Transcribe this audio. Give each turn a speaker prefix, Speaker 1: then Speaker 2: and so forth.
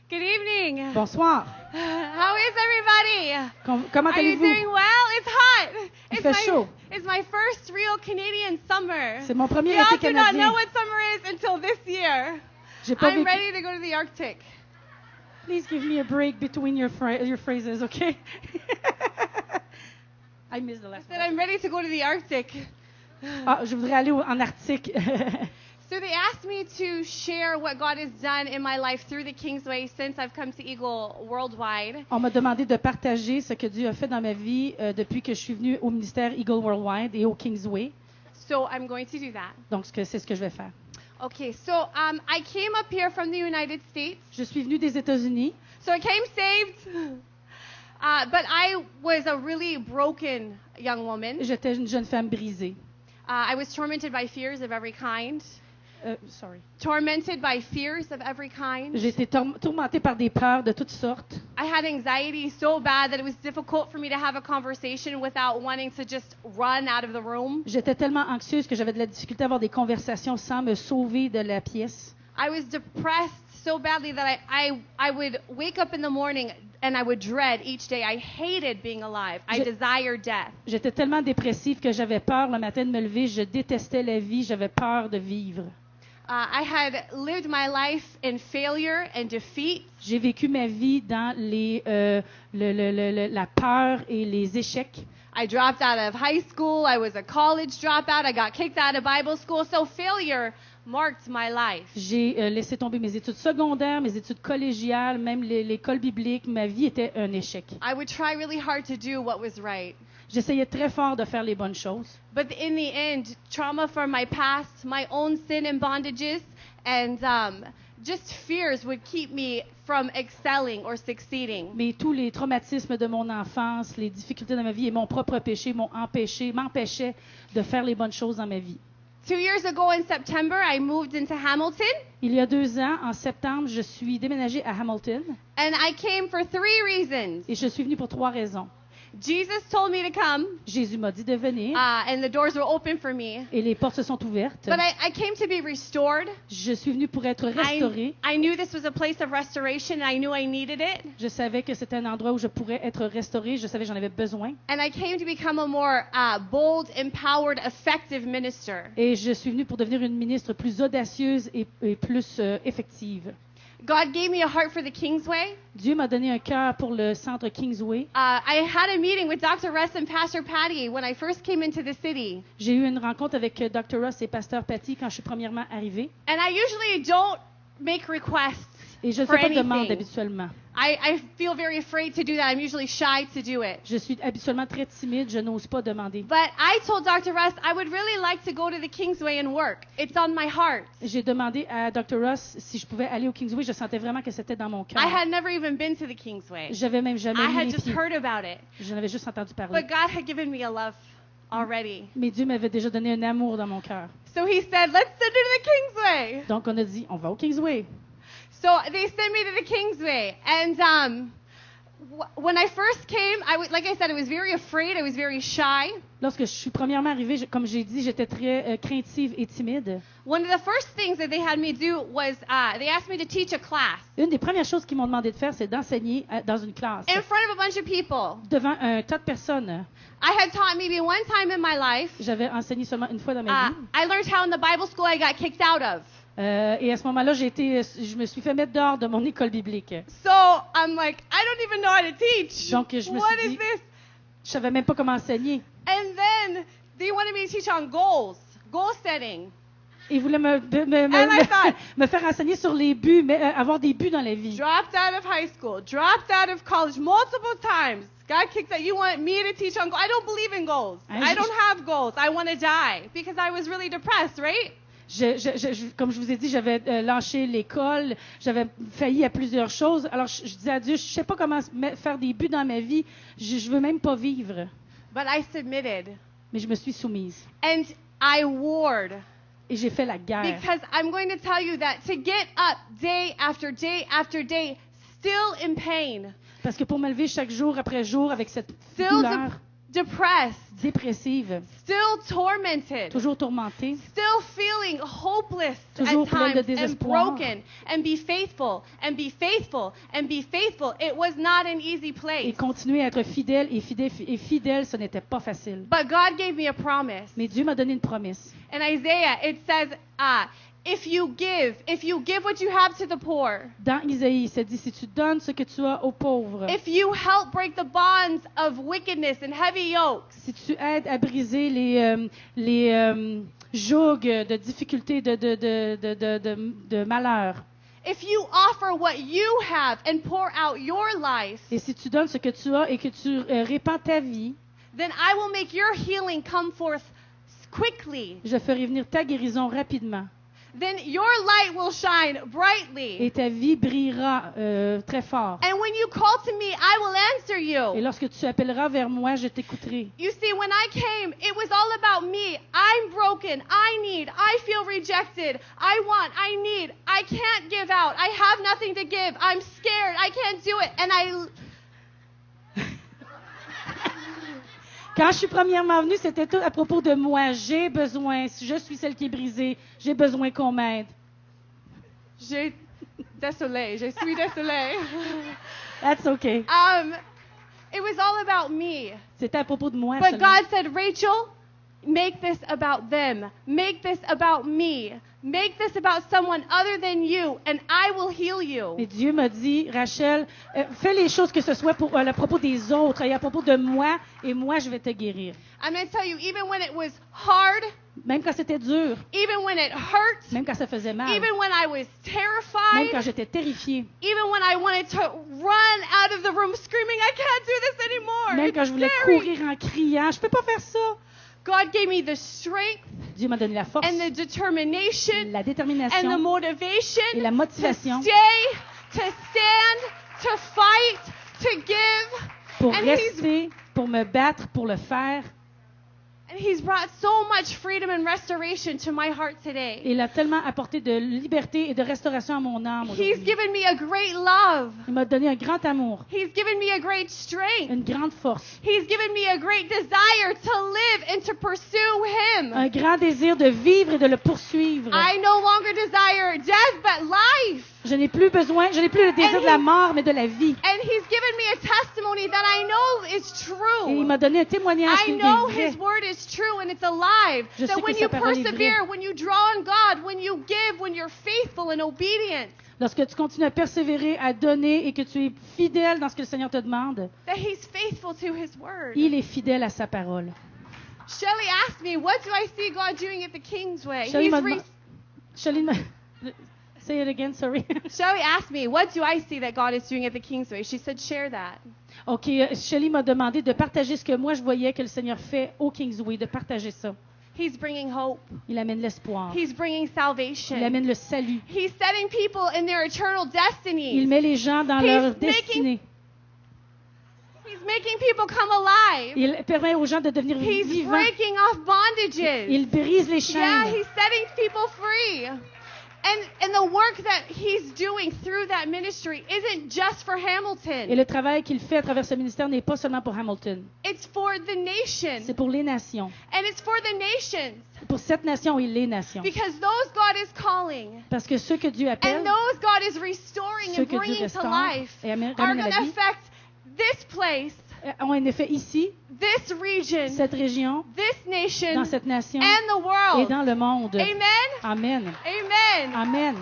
Speaker 1: Good evening.
Speaker 2: Bonsoir.
Speaker 1: How is everybody?
Speaker 2: Comment
Speaker 1: Are you
Speaker 2: allez-vous?
Speaker 1: doing well? It's hot.
Speaker 2: Il fait chaud.
Speaker 1: It's my first real Canadian summer.
Speaker 2: C'est mon premier
Speaker 1: We all
Speaker 2: été
Speaker 1: do not know
Speaker 2: canadien.
Speaker 1: what summer is until this year.
Speaker 2: J'ai pas
Speaker 1: I'm
Speaker 2: vécu.
Speaker 1: ready to go to the Arctic.
Speaker 2: Please give me a break between your phrases, okay? I missed the last
Speaker 1: That
Speaker 2: one.
Speaker 1: I'm ready to go to the Arctic.
Speaker 2: Ah, je voudrais aller en Arctique.
Speaker 1: So they asked me to share what God has done in my life through the Kingsway since I've come to Eagle Worldwide.
Speaker 2: On m'a demandé de partager ce que Dieu a fait dans ma vie depuis que je suis venue au ministère Eagle Worldwide et au Kingsway.
Speaker 1: So I'm going to do that.
Speaker 2: Donc, c'est ce que je vais faire.
Speaker 1: Okay, so I came up here from the United States.
Speaker 2: Je suis venue des États-Unis.
Speaker 1: So I came saved, but I was a really broken young woman.
Speaker 2: J'étais une jeune femme brisée.
Speaker 1: I was tormented by fears of every kind.
Speaker 2: Sorry.
Speaker 1: Tormented by fears of every kind.
Speaker 2: J'ai été tourmentée par des peurs de toutes sortes.
Speaker 1: I had anxiety so bad that it was difficult for me to have a conversation without wanting to just run out of the room.
Speaker 2: J'étais tellement anxieuse que j'avais de la difficulté à avoir des conversations sans me sauver de la pièce.
Speaker 1: I was depressed so badly that I would wake up in the morning and I would dread each day. I hated being alive. I desired death.
Speaker 2: J'étais tellement dépressive que j'avais peur le matin de me lever. Je détestais la vie. J'avais peur de vivre.
Speaker 1: I had lived my life in failure and defeat.
Speaker 2: J'ai vécu ma vie dans la peur et les échecs.
Speaker 1: I dropped out of high school. I was a college dropout. I got kicked out of Bible school. So failure marked my life.
Speaker 2: J'ai laissé tomber mes études secondaires, mes études collégiales, même l'école biblique. Ma vie était un échec.
Speaker 1: I would try really hard to do what was right.
Speaker 2: J'essayais très fort de faire les bonnes choses.
Speaker 1: But in the end, trauma from my past, my own sin and bondages, and just fears would keep me from excelling or succeeding.
Speaker 2: Mais tous les traumatismes de mon enfance, les difficultés de ma vie et mon propre péché m'empêchaient de faire les bonnes choses dans ma vie.
Speaker 1: 2 years ago in September, I moved into Hamilton.
Speaker 2: Il y a 2 ans, en septembre, je suis déménagée à Hamilton
Speaker 1: And I came for 3 reasons.
Speaker 2: et je suis venue pour 3 raisons.
Speaker 1: Jesus told me to come,
Speaker 2: Jésus m'a dit de venir
Speaker 1: and the doors were open for me.
Speaker 2: et les portes se sont ouvertes.
Speaker 1: But I came to be restored.
Speaker 2: Je suis venue pour être restaurée.
Speaker 1: I knew this was a place of restoration, and I knew I needed it.
Speaker 2: Je savais que c'était un endroit où je pourrais être restaurée. Je savais que j'en avais besoin.
Speaker 1: And I came to become a more bold, empowered, effective minister.
Speaker 2: Et je suis venue pour devenir une ministre plus audacieuse et plus effective.
Speaker 1: God gave me a heart for the Kingsway.
Speaker 2: Dieu m'a donné un cœur pour le centre Kingsway.
Speaker 1: I had a meeting with Dr. Russ and Pastor Patty when I first came into the city.
Speaker 2: J'ai eu une rencontre avec Dr. Russ et Pasteur Patty quand je suis premièrement arrivée.
Speaker 1: And I usually don't make requests
Speaker 2: Et je ne
Speaker 1: for
Speaker 2: fais pas de demande
Speaker 1: anything.
Speaker 2: habituellement.
Speaker 1: I feel very afraid to do that. I'm usually shy to do it.
Speaker 2: Je suis habituellement très timide. Je n'ose pas demander.
Speaker 1: But I told Dr. Russ I would really like to go to the Kingsway and work. It's on my heart.
Speaker 2: J'ai demandé à Dr. Ross si je pouvais aller au Kingsway. Je sentais vraiment que c'était dans mon cœur.
Speaker 1: I had never even been to the Kingsway.
Speaker 2: J'avais même jamais
Speaker 1: I
Speaker 2: mis
Speaker 1: had
Speaker 2: les
Speaker 1: just
Speaker 2: pieds.
Speaker 1: heard about it.
Speaker 2: J'en avais juste entendu parler.
Speaker 1: But God had given me a love already.
Speaker 2: Mais Dieu m'avait déjà donné un amour dans mon cœur.
Speaker 1: So he said, let's send her to the Kingsway.
Speaker 2: Donc on a dit, on va au Kingsway.
Speaker 1: So they sent me to the Kingsway. And when I first came, like I said, I was very afraid. I was very shy.
Speaker 2: Lorsque je suis premièrement arrivée, comme j'ai dit, j'étais très craintive et timide.
Speaker 1: One of the first things that they had me do was they asked me to teach a class
Speaker 2: Une des premières choses qu'ils m'ont demandé de faire, c'est d'enseigner dans une classe,
Speaker 1: in front of a bunch of people.
Speaker 2: devant un tas de personnes.
Speaker 1: I had taught maybe one time in my life.
Speaker 2: J'avais enseigné seulement une fois dans ma vie.
Speaker 1: I learned how in the Bible school I got kicked out of.
Speaker 2: Et à ce moment-là, je me suis fait mettre dehors de mon école biblique.
Speaker 1: So I'm like, I don't even know how to teach.
Speaker 2: Donc, je me
Speaker 1: What
Speaker 2: suis
Speaker 1: is
Speaker 2: dit-
Speaker 1: this?
Speaker 2: Je savais même pas comment enseigner.
Speaker 1: And then they wanted me to teach on goal setting.
Speaker 2: Ils voulaient
Speaker 1: And I thought-
Speaker 2: me faire enseigner sur les buts, mais avoir des buts dans la vie.
Speaker 1: Dropped out of high school, dropped out of college multiple times. Got kicked out. You want me to teach on goals? I don't believe in goals. I don't have goals. I want to die because I was really depressed, right?
Speaker 2: Comme je vous ai dit, j'avais lâché l'école, j'avais failli à plusieurs choses. Alors, je disais à Dieu, je sais pas comment faire des buts dans ma vie. Je veux même pas vivre.
Speaker 1: But I submitted.
Speaker 2: Mais je me suis soumise.
Speaker 1: And I warred.
Speaker 2: Et j'ai fait la guerre.
Speaker 1: Because I'm going to tell you that to get up day after day after day, still in pain,
Speaker 2: Parce que pour me lever chaque jour après jour avec cette
Speaker 1: still
Speaker 2: douleur,
Speaker 1: depressed,
Speaker 2: dépressive,
Speaker 1: still tormented,
Speaker 2: toujours tourmentée,
Speaker 1: still feeling hopeless
Speaker 2: toujours
Speaker 1: at
Speaker 2: pleine de
Speaker 1: times and
Speaker 2: désespoir.
Speaker 1: broken, and be faithful, and be faithful, and be faithful. It was not an easy
Speaker 2: et
Speaker 1: place.
Speaker 2: continuer à être fidèle et fidèle, ce n'était pas facile.
Speaker 1: But God gave me a promise.
Speaker 2: Mais Dieu m'a donné une promesse.
Speaker 1: In Isaiah, it says, if you give what you have to the poor,
Speaker 2: Dans Isaïe, il se dit, si tu donnes ce que tu as aux pauvres,
Speaker 1: if you help break the bonds of wickedness and heavy yokes,
Speaker 2: si tu aides à briser les jougs de difficultés, de malheur,
Speaker 1: if you offer what you have and pour out your life,
Speaker 2: et si tu donnes ce que tu as et que tu répands ta vie,
Speaker 1: then I will make your healing come forth quickly.
Speaker 2: je ferai venir ta guérison rapidement.
Speaker 1: Then your light will shine brightly.
Speaker 2: Et ta vie brillera très fort.
Speaker 1: And when you call to me, I will answer
Speaker 2: Et
Speaker 1: you.
Speaker 2: lorsque tu appelleras vers moi, je t'écouterai.
Speaker 1: You see, when I came, it was all about me. I'm broken. I feel rejected. I need. I can't give out. I have nothing to give. I'm scared. I can't do it. And
Speaker 2: Quand je suis premièrement venue, c'était tout à propos de moi. J'ai besoin, je suis celle qui est brisée, j'ai besoin qu'on m'aide.
Speaker 1: je suis désolée.
Speaker 2: That's okay.
Speaker 1: It was all about me.
Speaker 2: C'était à propos de moi
Speaker 1: But
Speaker 2: seulement.
Speaker 1: God said, Rachel, make this about them. Make this about me. Make this about someone other than you, and I will heal you.
Speaker 2: Et Dieu m'a dit, Rachel, fais les choses que ce soit à propos des autres et à propos de moi, et moi je vais te guérir.
Speaker 1: I'm going to tell you, even when it was hard,
Speaker 2: Même quand c'était dur,
Speaker 1: even when it hurt,
Speaker 2: même quand ça faisait mal,
Speaker 1: even when I was
Speaker 2: même
Speaker 1: terrified,
Speaker 2: quand j'étais terrifiée,
Speaker 1: even when I wanted to run out of the room screaming, I can't do this anymore.
Speaker 2: même
Speaker 1: It's
Speaker 2: quand je voulais
Speaker 1: scary.
Speaker 2: courir en criant, je peux pas faire ça.
Speaker 1: God gave me the strength
Speaker 2: Dieu m'a donné la force,
Speaker 1: and the determination
Speaker 2: la
Speaker 1: and the
Speaker 2: détermination
Speaker 1: motivation
Speaker 2: et la
Speaker 1: to
Speaker 2: motivation
Speaker 1: stay, to stand, to fight, to give.
Speaker 2: pour
Speaker 1: And
Speaker 2: rester, pour me battre, pour le faire.
Speaker 1: And He's brought so much freedom and restoration to my heart today.
Speaker 2: Il a tellement apporté de liberté et de restauration à mon âme
Speaker 1: He's
Speaker 2: aujourd'hui.
Speaker 1: given me a great love.
Speaker 2: Il m'a donné un grand amour,
Speaker 1: He's given me a great strength.
Speaker 2: une grande force,
Speaker 1: He's given me a great desire to live and to pursue Him.
Speaker 2: un grand désir de vivre et de le poursuivre.
Speaker 1: I no longer desire death, but life.
Speaker 2: Je n'ai plus le désir de la mort, mais de la vie.
Speaker 1: And He's given me a testimony that I know is
Speaker 2: Et il
Speaker 1: true.
Speaker 2: m'a donné un témoignage
Speaker 1: I
Speaker 2: qui est
Speaker 1: know
Speaker 2: vrai.
Speaker 1: His word is true and it's alive.
Speaker 2: Je sais
Speaker 1: That
Speaker 2: que
Speaker 1: when
Speaker 2: sa
Speaker 1: you
Speaker 2: parole est
Speaker 1: persevere,
Speaker 2: vraie.
Speaker 1: when you draw on God, when you give, when you're faithful and obedient,
Speaker 2: Lorsque tu continues à persévérer, à donner et que tu es fidèle dans ce que le Seigneur te demande,
Speaker 1: that He's faithful to His word.
Speaker 2: il est fidèle à sa parole.
Speaker 1: Shelley asked me, what do I see God doing at the Kingsway?
Speaker 2: Shelley
Speaker 1: He's
Speaker 2: m'a
Speaker 1: re-
Speaker 2: Shelley, say it again, sorry.
Speaker 1: Shelley asked me, what do I see that God is doing at the Kingsway? She said, share that.
Speaker 2: OK, Shelley m'a demandé de partager ce que moi je voyais que le Seigneur fait au Kingsway, de partager ça.
Speaker 1: He's bringing hope.
Speaker 2: Il amène l'espoir.
Speaker 1: He's bringing
Speaker 2: Il
Speaker 1: salvation.
Speaker 2: amène le salut.
Speaker 1: He's setting people in their eternal
Speaker 2: Il
Speaker 1: destinies.
Speaker 2: met les gens dans
Speaker 1: He's
Speaker 2: leur
Speaker 1: making-
Speaker 2: destinée.
Speaker 1: He's making people come alive.
Speaker 2: Il permet aux gens de devenir
Speaker 1: He's
Speaker 2: vivants.
Speaker 1: breaking off bondages.
Speaker 2: Il brise les
Speaker 1: Yeah,
Speaker 2: chaînes.
Speaker 1: He's setting people free. And the work that He's doing through that ministry isn't just for
Speaker 2: Et
Speaker 1: Hamilton.
Speaker 2: le travail qu'il fait à travers ce ministère n'est pas seulement pour Hamilton.
Speaker 1: It's for the nation.
Speaker 2: C'est pour les nations.
Speaker 1: And it's for the nations.
Speaker 2: Pour cette nation et les nations.
Speaker 1: Because those God is calling.
Speaker 2: Parce que ceux que Dieu appelle,
Speaker 1: And those God is restoring
Speaker 2: ceux
Speaker 1: and
Speaker 2: que Dieu
Speaker 1: bringing to
Speaker 2: restaure
Speaker 1: life
Speaker 2: et
Speaker 1: are
Speaker 2: ramène
Speaker 1: going
Speaker 2: à la
Speaker 1: to
Speaker 2: vie,
Speaker 1: affect this place,
Speaker 2: ont un effet ici,
Speaker 1: this region,
Speaker 2: cette région,
Speaker 1: this nation,
Speaker 2: dans cette nation
Speaker 1: and the
Speaker 2: et
Speaker 1: world.
Speaker 2: dans le monde.
Speaker 1: Amen.
Speaker 2: Amen.
Speaker 1: Amen.
Speaker 2: Amen.